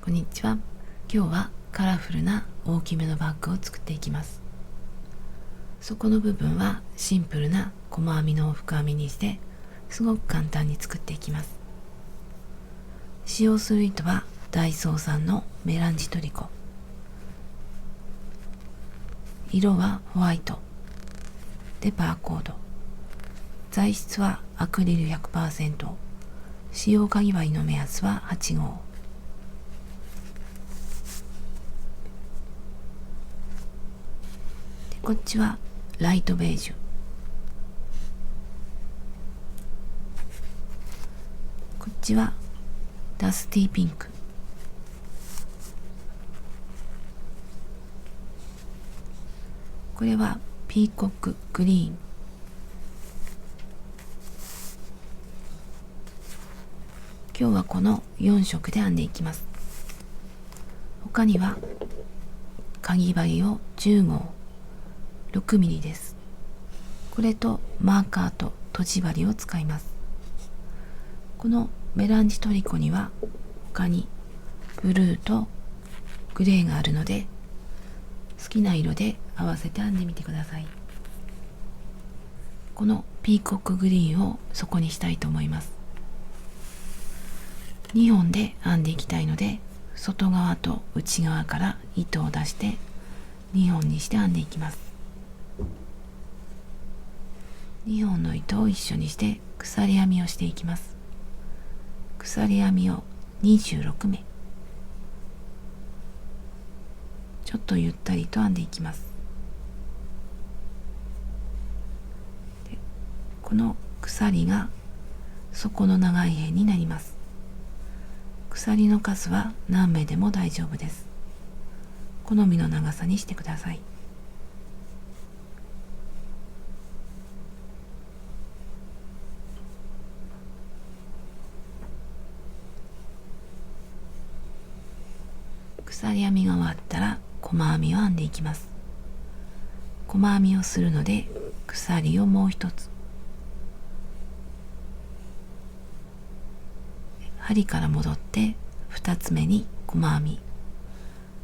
こんにちは。今日はカラフルな大きめのバッグを作っていきます。底の部分はシンプルな細編みの深編みにしてすごく簡単に作っていきます。使用する糸はダイソーさんのメランジトリコ。色はホワイトでバーコード。材質はアクリル 100%。使用かぎ針の目安は8号。こっちはライトベージュ。こっちはダスティーピンク。これはピーコックグリーン。今日はこの4色で編んでいきます。他にはかぎ針を10号6ミリです。これとマーカーととじ針を使います。このメランジトリコには他にブルーとグレーがあるので好きな色で合わせて編んでみてください。このピーコックグリーンを底にしたいと思います。2本で編んでいきたいので外側と内側から糸を出して2本にして編んでいきます。2本の糸を一緒にして鎖編みをしていきます。鎖編みを26目。ちょっとゆったりと編んでいきます。でこの鎖が底の長い辺になります。鎖の数は何目でも大丈夫です。好みの長さにしてください。鎖編みが終わったら細編みを編んでいきます。細編みをするので鎖をもう一つ、針から戻って2つ目に細編み、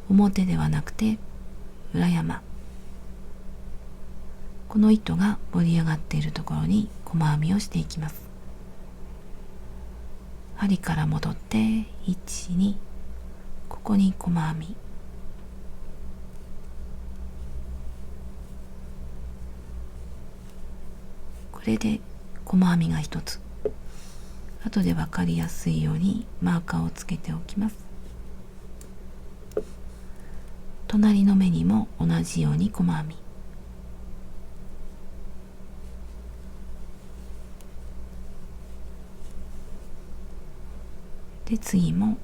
表ではなくて裏山。この糸が盛り上がっているところに細編みをしていきます。針から戻って1、2、ここに細編み。これで細編みが1つ。後で分かりやすいようにマーカーをつけておきます。隣の目にも同じように細編み。で次も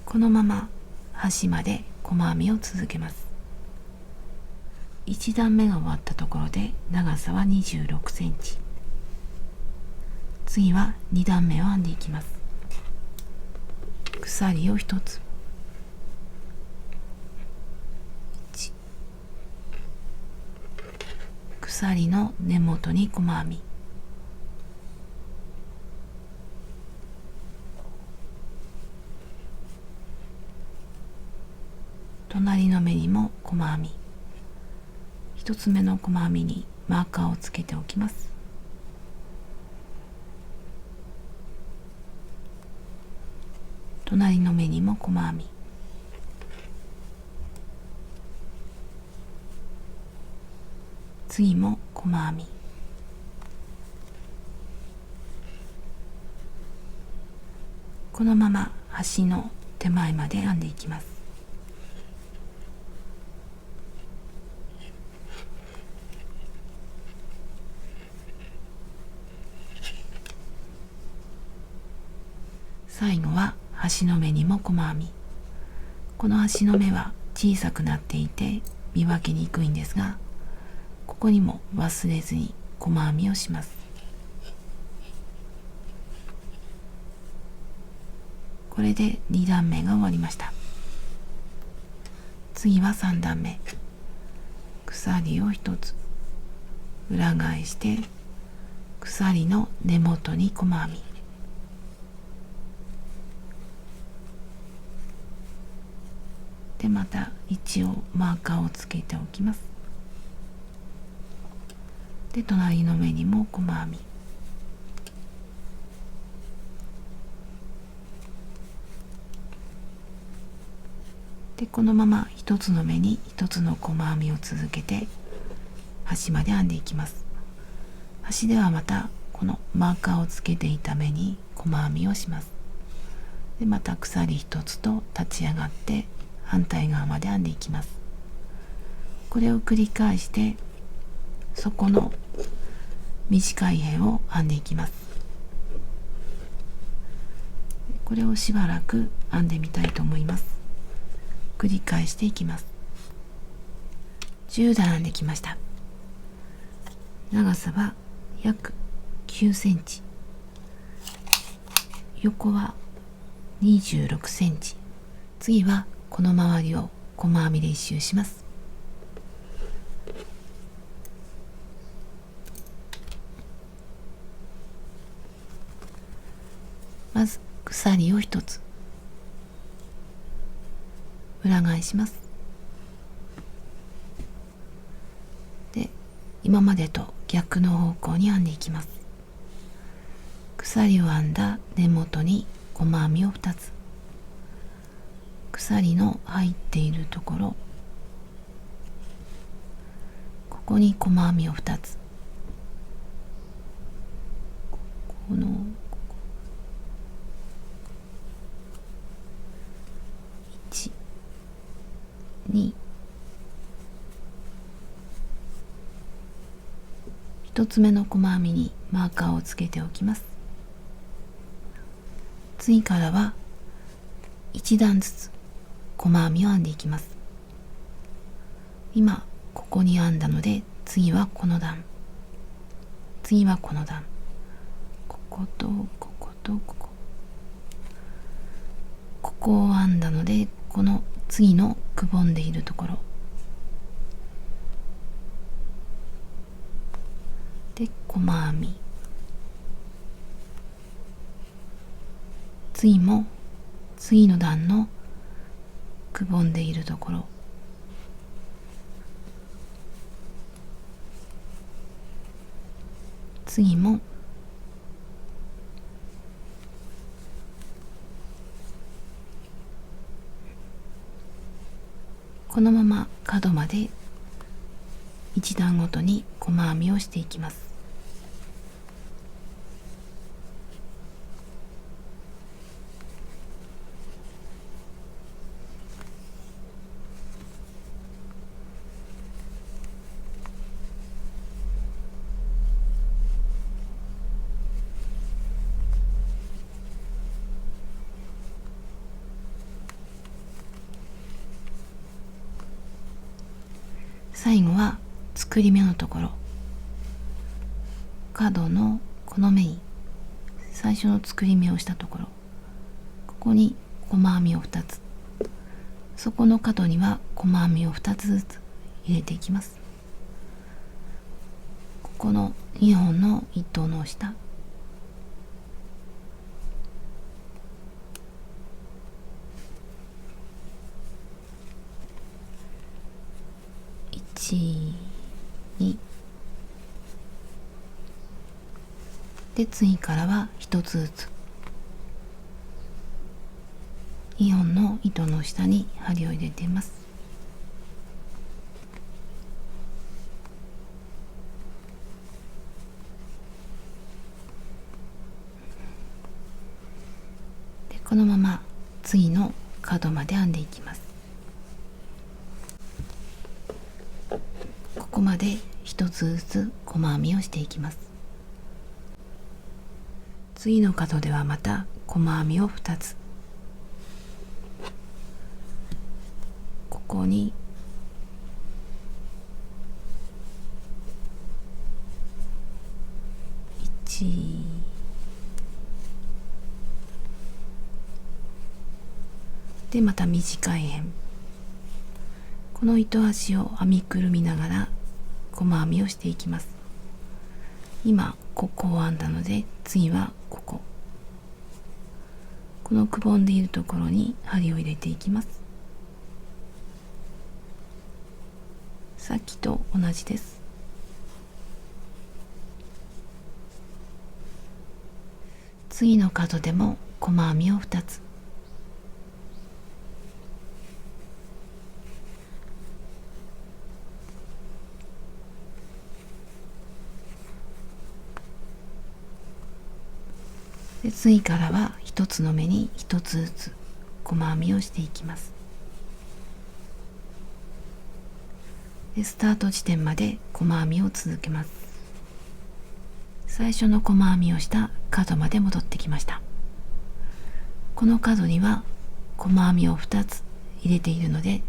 このまま端まで細編みを続けます。1段目が終わったところで長さは26センチ。次は2段目を編んでいきます。鎖を1つ、鎖の根元に細編み、隣の目にも細編み。1つ目の細編みにマーカーをつけておきます。隣の目にも細編み。次も細編み。このまま端の手前まで編んでいきます。最後は端の目にも細編み。この端の目は小さくなっていて見分けにくいんですが、ここにも忘れずに細編みをします。これで2段目が終わりました。次は3段目、鎖を1つ裏返して鎖の根元に細編みで、また一応マーカーをつけておきます。で、隣の目にも細編みで、このまま一つの目に一つの細編みを続けて端まで編んでいきます。端ではまたこのマーカーをつけていた目に細編みをします。で、また鎖一つと立ち上がって反対側まで編んでいきます。これを繰り返して底の短い辺を編んでいきます。これをしばらく編んでみたいと思います。繰り返していきます。10段編んできました。長さは約9センチ、横は26センチ。次はこの周りを細編みで一周します。まず鎖を1つ裏返します。で、今までと逆の方向に編んでいきます。鎖を編んだ根元に細編みを2つ、鎖の入っているところ、ここに細編みを2つ、この1、2、1つ目の細編みにマーカーをつけておきます。次からは1段ずつ細編みを編んでいきます。今ここに編んだので、次はこの段、次はこの段、こことこことここ、ここを編んだので、この次のくぼんでいるところで細編み、次も次の段のくぼんでいるところ、次もこのまま角まで1段ごとに細編みをしていきます。最後は作り目のところ、角のこの目に最初の作り目をしたところ、ここに細編みを2つ、そこの角には細編みを2つずつ入れていきます。ここの2本の糸の下、1、2で、次からは1つずつ2本の糸の下に針を入れています。で、このまま次の角まで編んでいきます。ここまで1つずつ細編みをしていきます。次の角ではまた細編みを2つ、ここに1、でまた短い辺、この糸端を編みくるみながら細編みをしていきます。今ここを編んだので、次はこのくぼんでいるところに針を入れていきます。さっきと同じです。次の角でも細編みを2つ。で次からは1つの目に1つずつ細編みをしていきます。でスタート地点まで細編みを続けます。最初の細編みをした角まで戻ってきました。この角には細編みを2つ入れているので、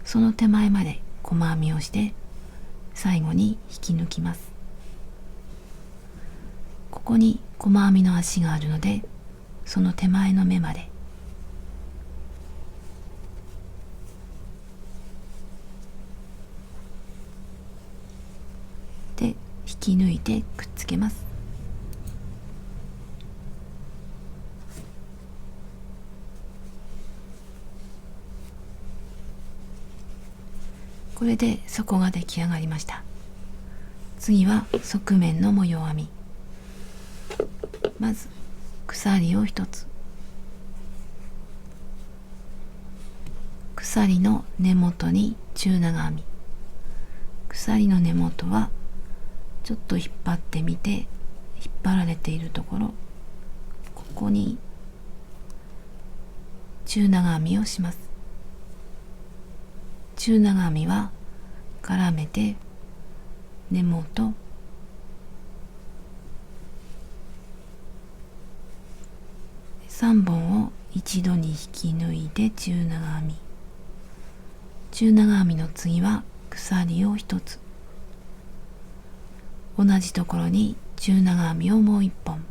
その手前まで細編みをして最後に引き抜きます。ここに細編みの足があるので、その手前の目までで引き抜いてくっつけます。これで底が出来上がりました。次は側面の模様編み。まず鎖を1つ、鎖の根元に中長編み。鎖の根元はちょっと引っ張ってみて、引っ張られているところ、ここに中長編みをします。中長編みは絡めて根元、3本を一度に引き抜いて中長編み。中長編みの次は鎖を1つ、同じところに中長編みをもう1本、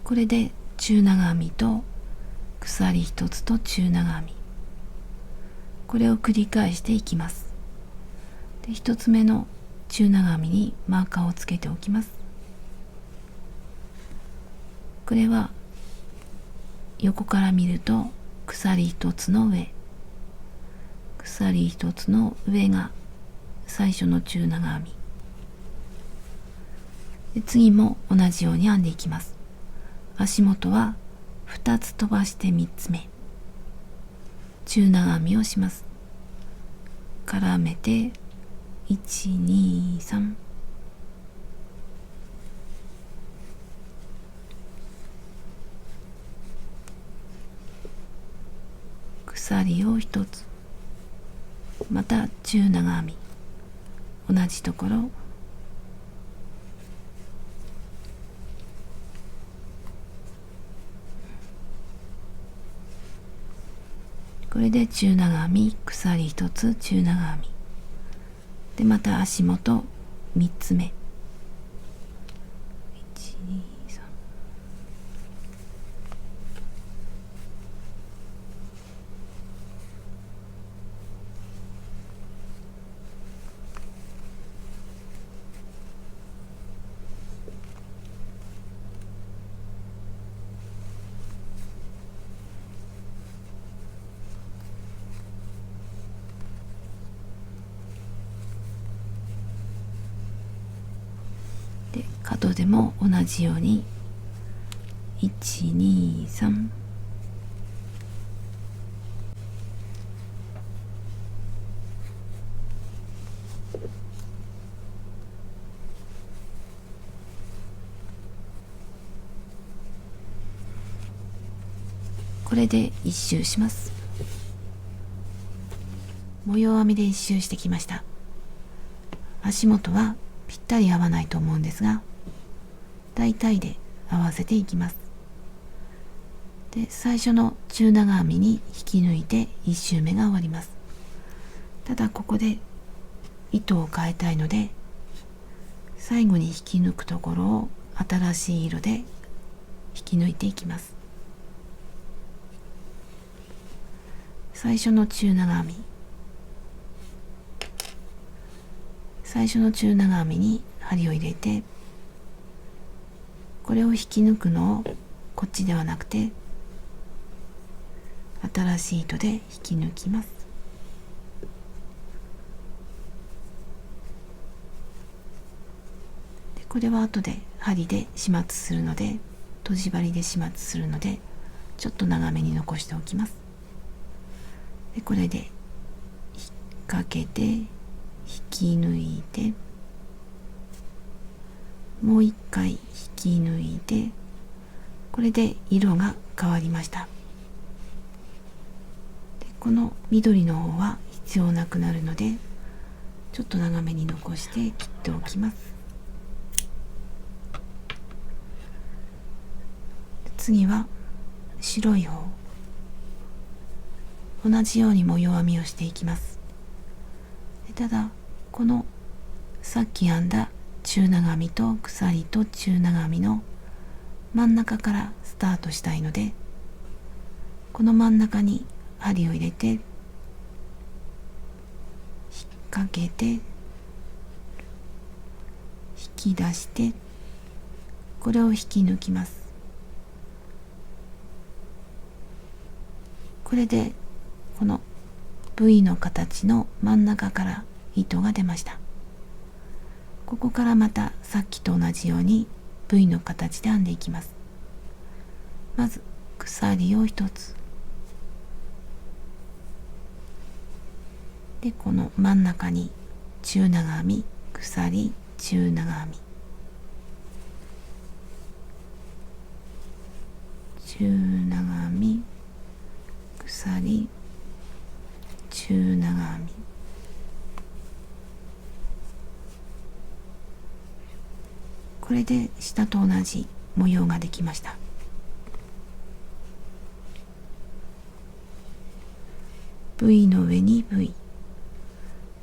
これで中長編みと鎖1つと中長編み、これを繰り返していきます。で1つ目の中長編みにマーカーをつけておきます。これは横から見ると鎖1つの上、鎖1つの上が最初の中長編みで、次も同じように編んでいきます。足元は2つ飛ばして3つ目、中長編みをします。絡めて1、2、3、鎖を1つ、また中長編み、同じところ、これで中長編み、鎖1つ、中長編みで、また足元3つ目、1、2、3、で角でも同じように1、2、3、これで1周します。模様編みで1周してきました。足元はぴったり合わないと思うんですが、大体で合わせていきます。で最初の中長編みに引き抜いて1周目が終わります。ただここで糸を変えたいので、最後に引き抜くところを新しい色で引き抜いていきます。最初の中長編み、最初の中長編みに針を入れて、これを引き抜くのをこっちではなくて新しい糸で引き抜きます。でこれは後で針で始末するので、とじ針で始末するのでちょっと長めに残しておきます。でこれで引っ掛けて引き抜いて、もう一回引き抜いて、これで色が変わりました。でこの緑の方は必要なくなるので、ちょっと長めに残して切っておきます。次は白い方、同じように模様編みをしていきます。ただこのさっき編んだ中長編みと鎖と中長編みの真ん中からスタートしたいので、この真ん中に針を入れて引っ掛けて引き出して、これを引き抜きます。これでこの V の形の真ん中から糸が出ました。ここからまたさっきと同じように V の形で編んでいきます。まず鎖を1つで、この真ん中に中長編み、鎖、中長編み、中長編み、鎖、中長編み、これで下と同じ模様ができました。V の上に V、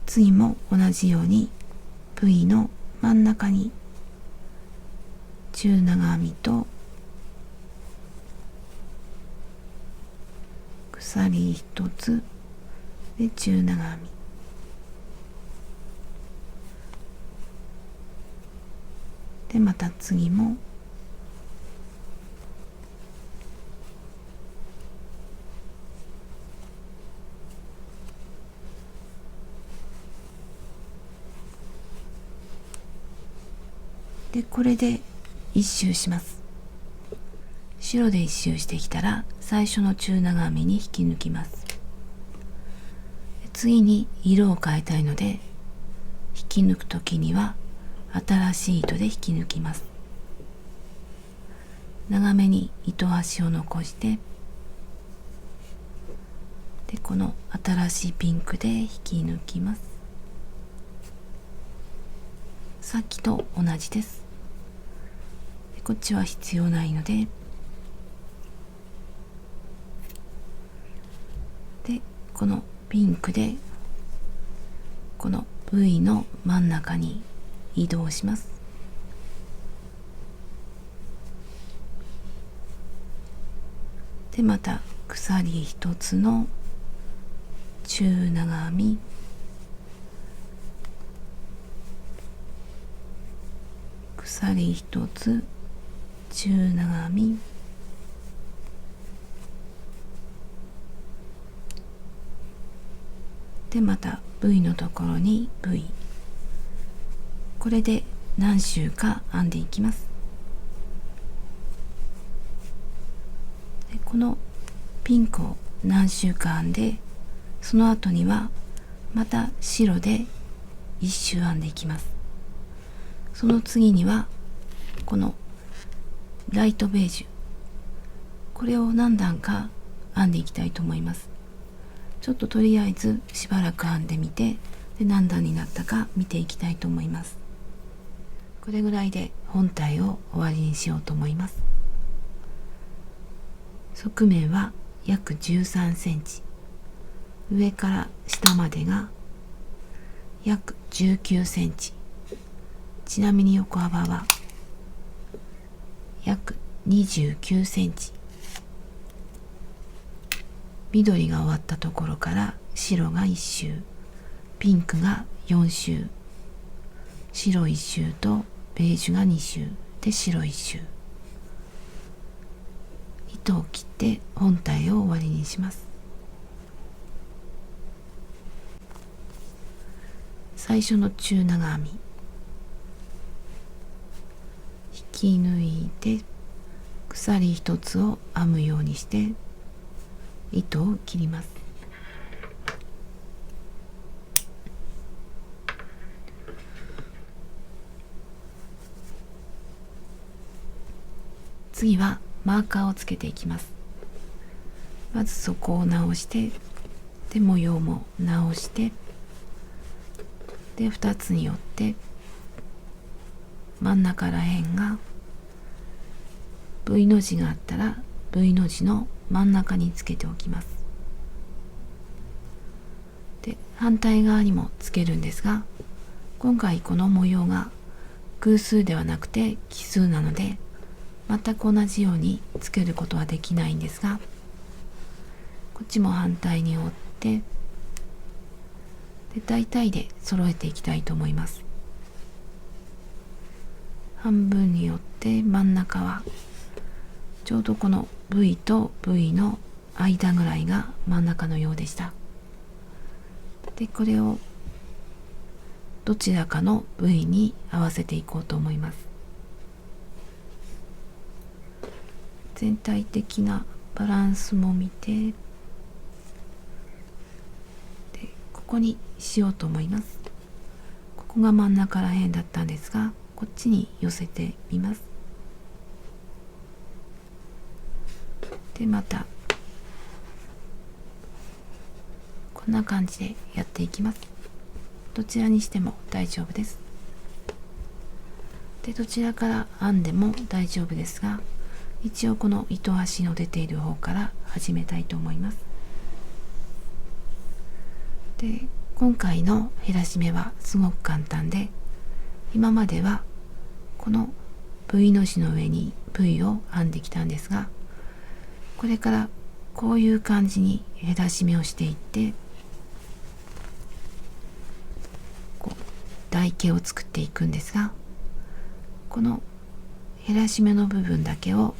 次も同じように V の真ん中に中長編みと鎖一つで中長編みで、また次もで、これで一周します。白で一周してきたら最初の中長編みに引き抜きます。次に色を変えたいので、引き抜くときには新しい糸で引き抜きます。長めに糸端を残して、でこの新しいピンクで引き抜きます。さっきと同じです。でこっちは必要ないので、でこのピンクでこの V の真ん中に移動します。でまた鎖一つの中長編み、鎖一つ中長編み、でまた V のところに V、 これで何周か編んでいきます。でこのピンクを何周か編んで、その後にはまた白で一周編んでいきます。その次にはこのライトベージュ、これを何段か編んでいきたいと思います。ちょっととりあえずしばらく編んでみて、で何段になったか見ていきたいと思います。これぐらいで本体を終わりにしようと思います。側面は約13センチ、上から下までが約19センチ、ちなみに横幅は約29センチ。緑が終わったところから白が1周、ピンクが4周、白1周とベージュが2周で白1周。糸を切って本体を終わりにします。最初の中長編み、引き抜いて鎖一つを編むようにして糸を切ります。次はマーカーをつけていきます。まず底を直して、で模様も直して、で2つに折って真ん中らへんが V の字があったら V の字の真ん中につけておきます。で反対側にもつけるんですが、今回この模様が偶数ではなくて奇数なので全く同じようにつけることはできないんですが、こっちも反対に折ってで大体で揃えていきたいと思います。半分に折って真ん中はちょうどこの V と V の間ぐらいが真ん中のようでした。でこれをどちらかの V に合わせていこうと思います。全体的なバランスも見て、でここにしようと思います。ここが真ん中らへんだったんですが、こっちに寄せてみます。でまたこんな感じでやっていきます。どちらにしても大丈夫です。でどちらから編んでも大丈夫ですが、一応この糸端の出ている方から始めたいと思います。で今回の減らし目はすごく簡単で、今まではこの V の字の上に V を編んできたんですが、これからこういう感じに減らし目をしていって、こう台形を作っていくんですが、この減らし目の部分だけを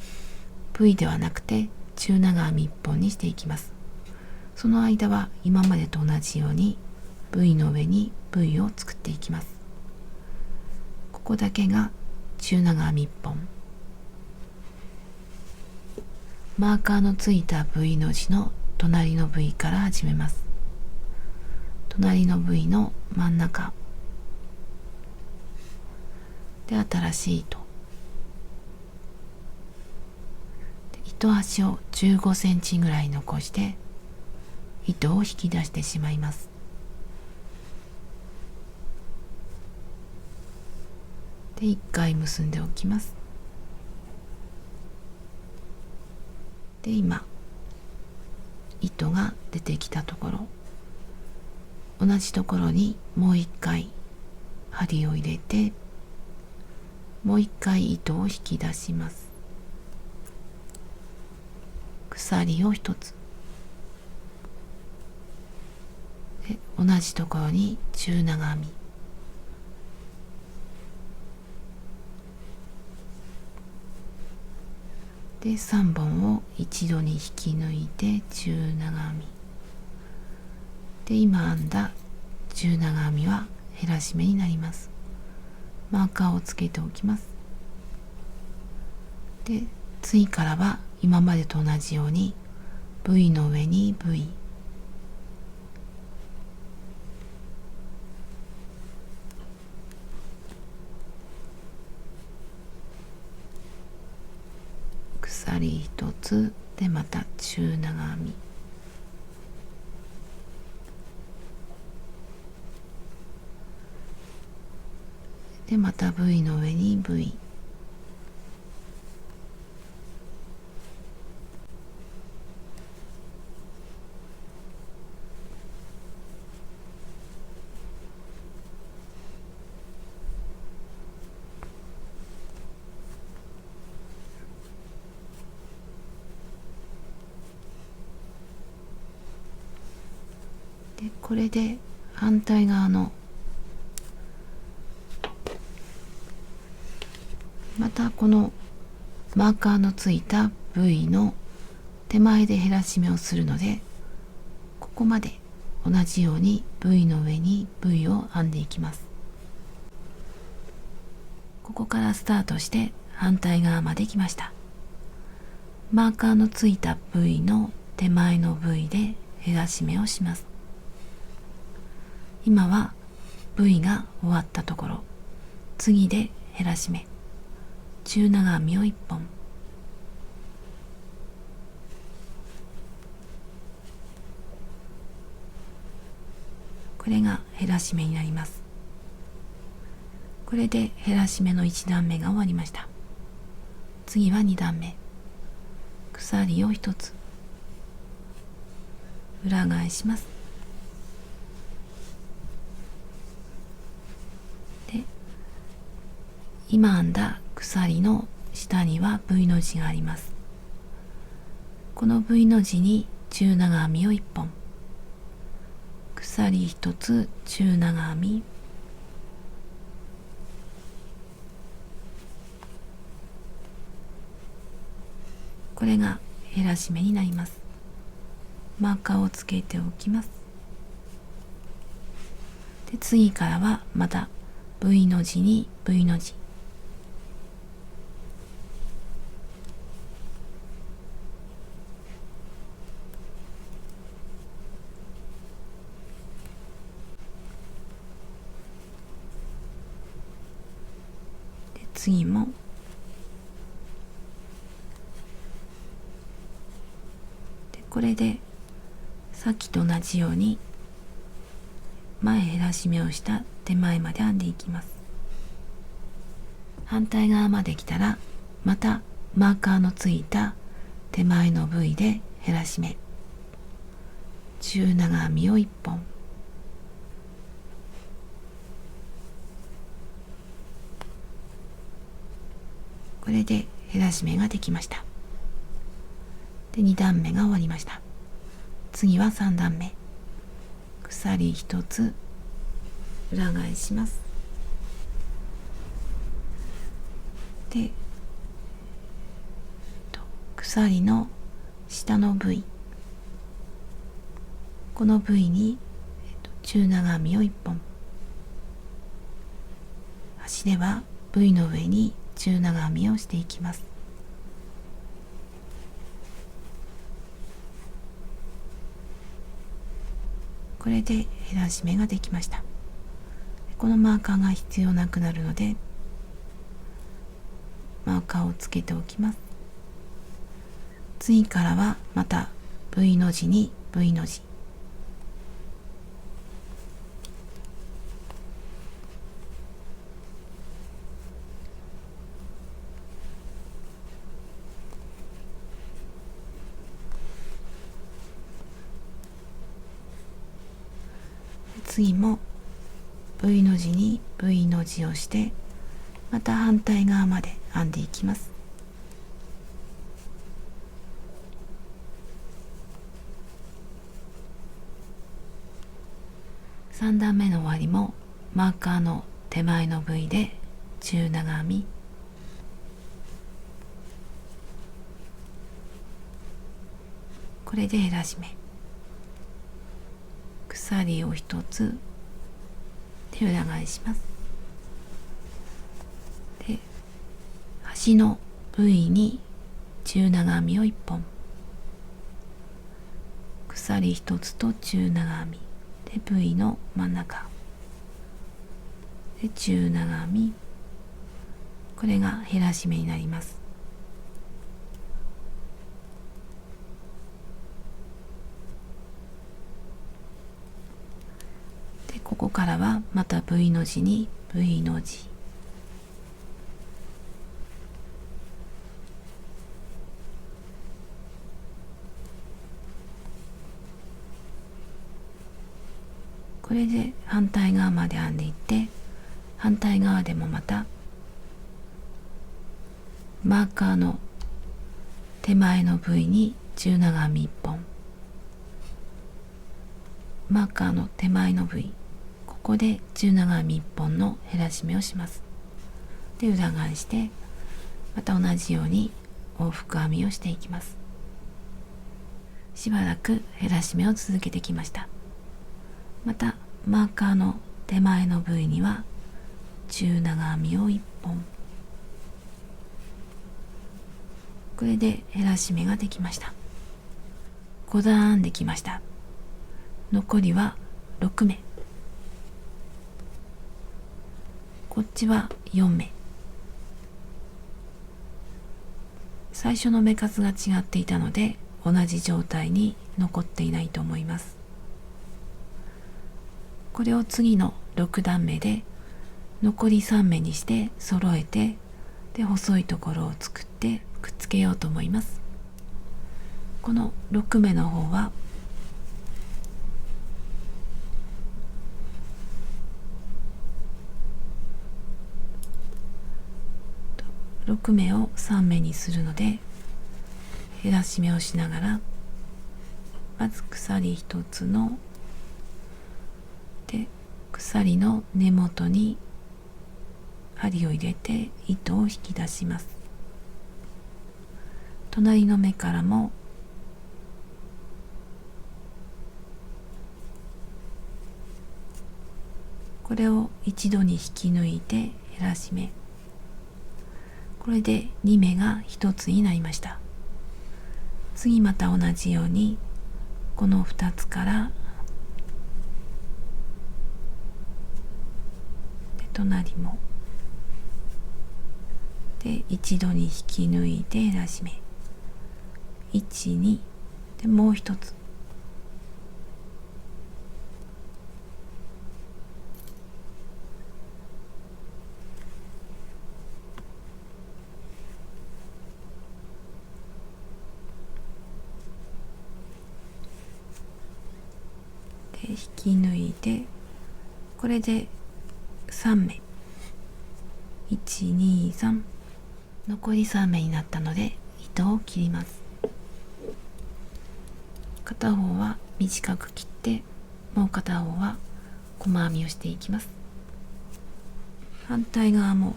V ではなくて中長編み1本にしていきます。その間は今までと同じように V の上に V を作っていきます。ここだけが中長編み1本。マーカーのついた V の字の隣の V から始めます。隣の V の真ん中で新しい糸、糸端を15センチぐらい残して糸を引き出してしまいます。で1回結んでおきます。で今糸が出てきたところ、同じところにもう一回針を入れて、もう一回糸を引き出します。鎖を一つで、同じところに中長編みで3本を一度に引き抜いて中長編みで、今編んだ中長編みは減らし目になります。マーカーをつけておきます。で次からは今までと同じように V の上に V、 鎖一つでまた中長編みでまた V の上に V これで反対側のまたこのマーカーのついた部位の手前で減らし目をするので、ここまで同じように部位の上に部位を編んでいきます。ここからスタートして反対側まで来ました。マーカーのついた部位の手前の部位で減らし目をします。今は部位が終わったところ、次で減らし目、中長編みを1本、これが減らし目になります。これで減らし目の1段目が終わりました。次は2段目、鎖を1つ裏返します。で、今編んだ鎖の下には V の字があります。この V の字に中長編みを1本、鎖1つ中長編み、これが減らし目になります。マーカーをつけておきます。で、次からはまた V の字に V の字、で次もこれでさっきと同じように前減らし目をした手前まで編んでいきます。反対側まで来たらまたマーカーのついた手前の部位で減らし目、中長編みを1本、これで減らし目ができました。で、2段目が終わりました。次は3段目、鎖1つ裏返します。で、鎖の下の部位、この部位に中長編みを1本、端では部位の上に中長編みをしていきます。これで減らし目ができました。このマーカーが必要なくなるのでマーカーをつけておきます。次からはまた V の字に V の字、次も V の字に V の字をしてまた反対側まで編んでいきます。3段目の終わりもマーカーの手前の部位で中長編み、これで減らし目、鎖を1つで裏返します。で、端の部位に中長編みを1本、鎖1つと中長編みで部位の真ん中で中長編み、これが減らし目になります。で、ここからはまた V の字に V の字、これで反対側まで編んでいって、反対側でもまたマーカーの手前の部位に中長編み1本、マーカーの手前の部位、ここで中長編み1本の減らし目をします。で裏返してまた同じように往復編みをしていきます。しばらく減らし目を続けてきました。またマーカーの手前の部位には中長編みを1本、これで減らし目ができました。5段編んできました。残りは6目、こっちは4目。最初の目数が違っていたので同じ状態に残っていないと思います。これを次の6段目で残り3目にして揃えて、で細いところを作ってくっつけようと思います。この6目の方は6目を3目にするので減らし目をしながら、まず鎖1つので鎖の根元に針を入れて糸を引き出します。隣の目からもこれを一度に引き抜いて減らし目、これで2目が1つになりました。次また同じようにこの2つからで隣もで一度に引き抜いて減らし目、1、2でもう一つ、で引き抜いて、これで3目、1、2、3、残り3目になったので糸を切ります。片方は短く切ってもう片方は細編みをしていきます。反対側も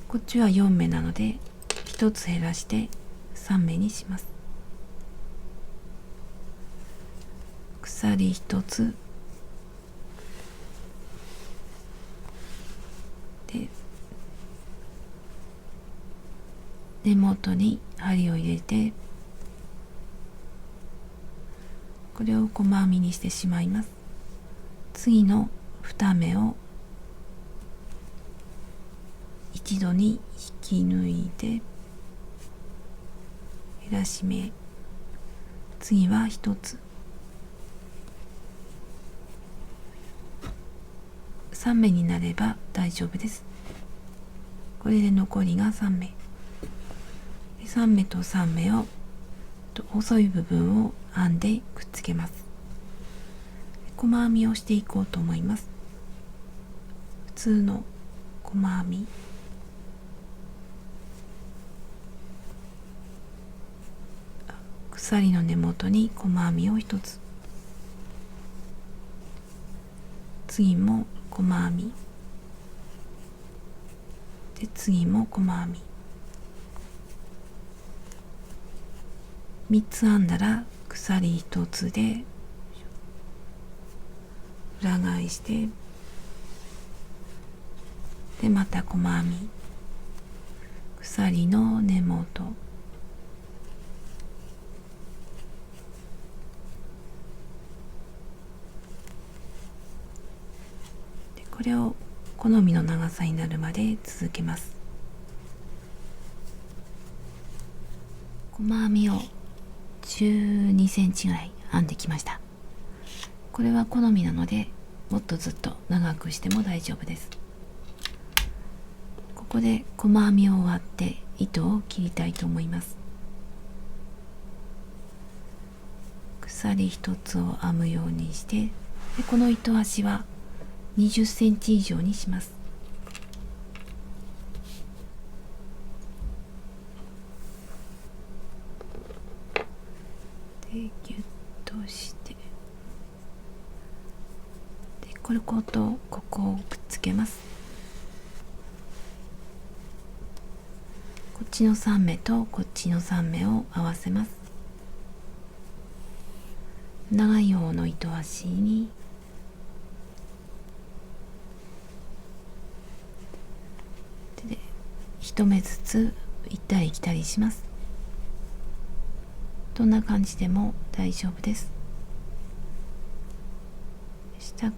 こっちは4目なので1つ減らして3目にします。鎖1つで根元に針を入れて、これを細編みにしてしまいます。次の2目を一度に引き抜いて減らし目、次は1つ、3目になれば大丈夫です。これで残りが3目、3目と3目を細い部分を編んでくっつけます。細編みをしていこうと思います。普通の細編み、鎖の根元に細編みを1つ、次も細編みで次も細編み、3つ編んだら鎖1つで裏返してでまた細編み、鎖の根元でこれを好みの長さになるまで続けます。細編みを12センチぐらい編んできました。これは好みなのでもっとずっと長くしても大丈夫です。ここで細編みを終わって糸を切りたいと思います。鎖一つを編むようにして、でこの糸端は20センチ以上にします。でギュッとしてこことここをくっつけます。こっちの3目とこっちの3目を合わせます。長い方の糸端に手で1目ずつ行ったり来たりします。どんな感じでも大丈夫です。下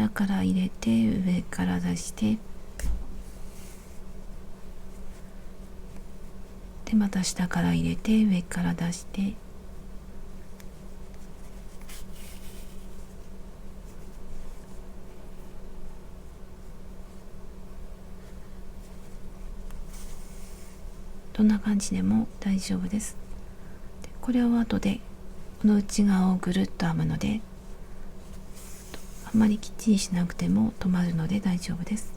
から入れて上から出して、でまた下から入れて上から出して、どんな感じでも大丈夫です。でこれを後でこの内側をぐるっと編むので、あまりきっちりしなくても止まるので大丈夫です。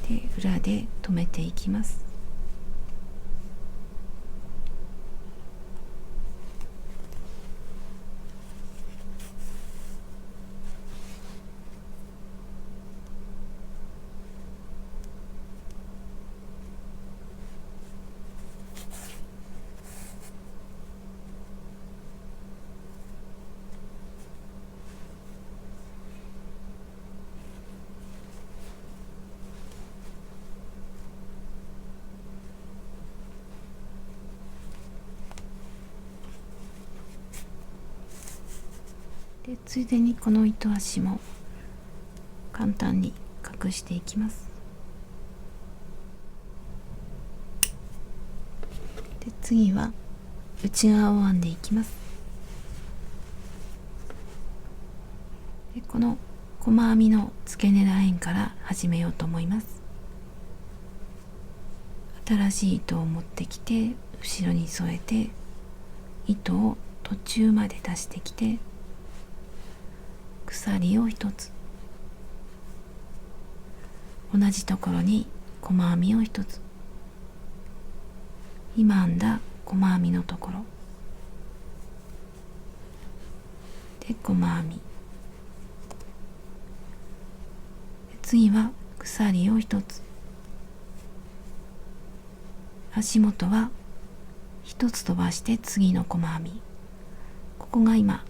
で裏で留めていきます。でついでにこの糸端も簡単に隠していきます。で次は内側を編んでいきます。でこの細編みの付け根らへんから始めようと思います。新しい糸を持ってきて後ろに添えて、糸を途中まで出してきて、鎖を1つ、同じところに細編みを1つ、今編んだ細編みのところで細編み、次は鎖を1つ、足元は1つ飛ばして次の細編み、ここが今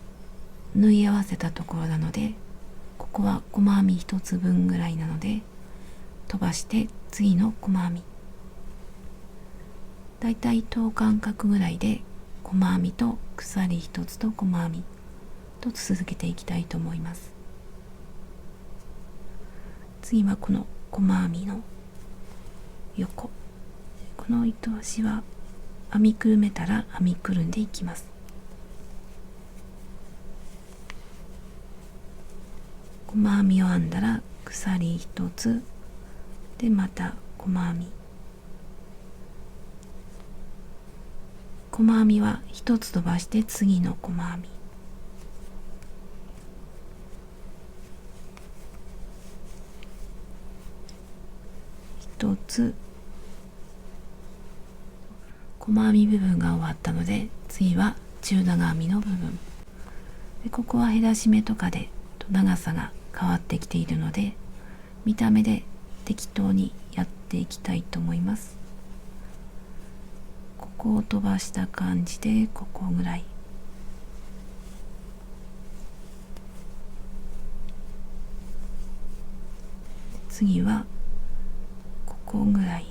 縫い合わせたところなので、ここは細編み1つ分ぐらいなので飛ばして次の細編み、だいたい等間隔ぐらいで細編みと鎖1つと細編み1つ続けていきたいと思います。次はこの細編みの横、この糸端は編みくるめたら編みくるんでいきます。細編みを編んだら鎖1つでまた細編み、細編みは1つ飛ばして次の細編み、1つ細編み部分が終わったので、次は中長編みの部分で、ここは減らし目とかで長さが変わってきているので、見た目で適当にやっていきたいと思います。ここを飛ばした感じでここぐらい、次はここぐらい、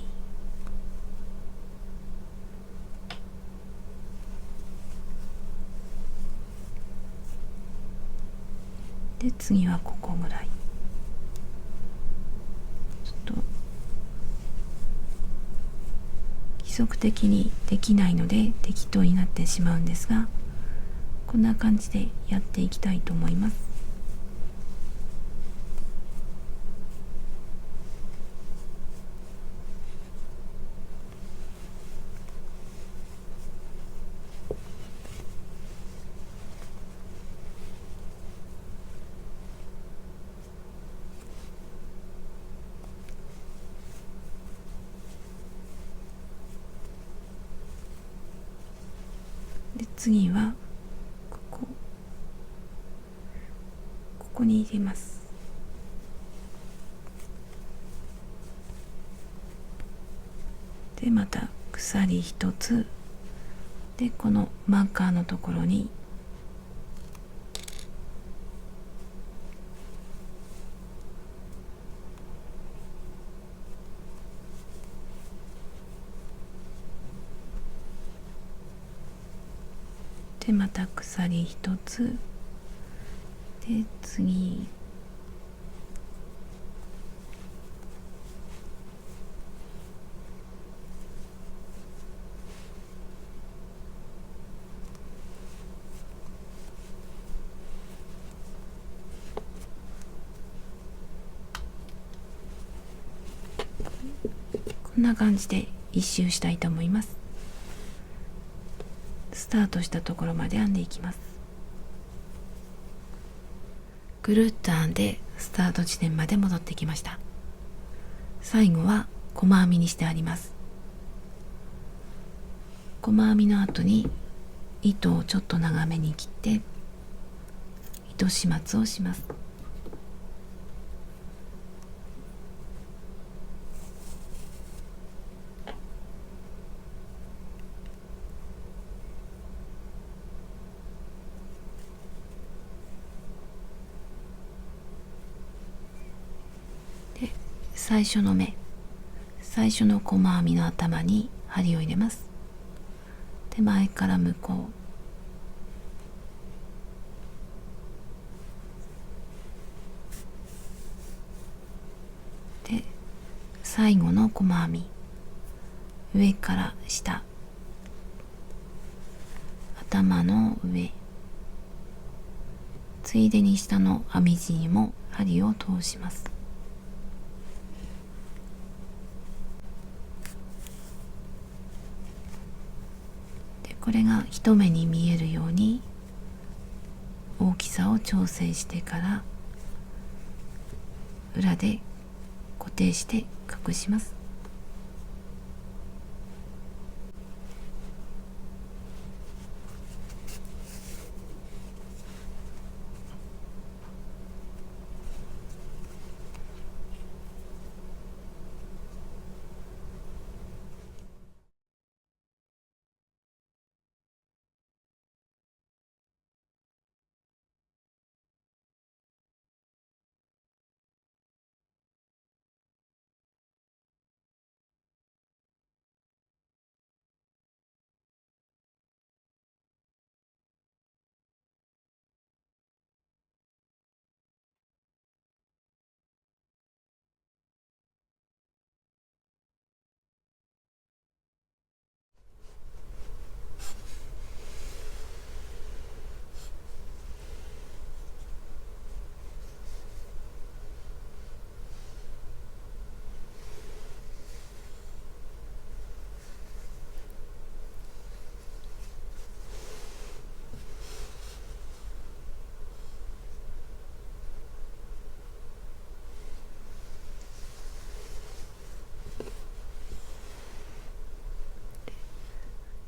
で次はここぐらい、ちょっと規則的にできないので適当になってしまうんですが、こんな感じでやっていきたいと思います。で、次はここに入れます。で、また鎖一つで、このマーカーのところにで、また鎖一つで、次こんな感じで一周したいと思います。スタートしたところまで編んでいきます。ぐるっと編んでスタート地点まで戻ってきました。最後は細編みにしてあります。細編みの後に糸をちょっと長めに切って糸始末をします。で、最初の目、最初の細編みの頭に針を入れます。で、前から向こうで、最後の細編み、上から下、頭の上、ついでに下の編み地にも針を通します。で、これが一目に見えるように大きさを調整してから裏で固定して隠します。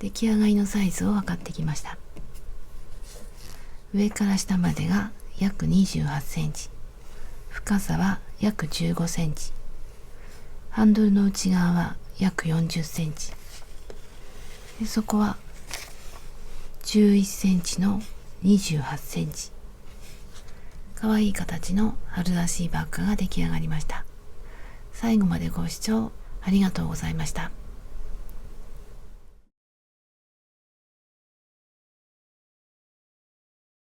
出来上がりのサイズを測ってきました。上から下までが約28センチ、深さは約15センチ、ハンドルの内側は約40センチ、で底は11センチの28センチ。かわいい形の春らしいバッグが出来上がりました。最後までご視聴ありがとうございました。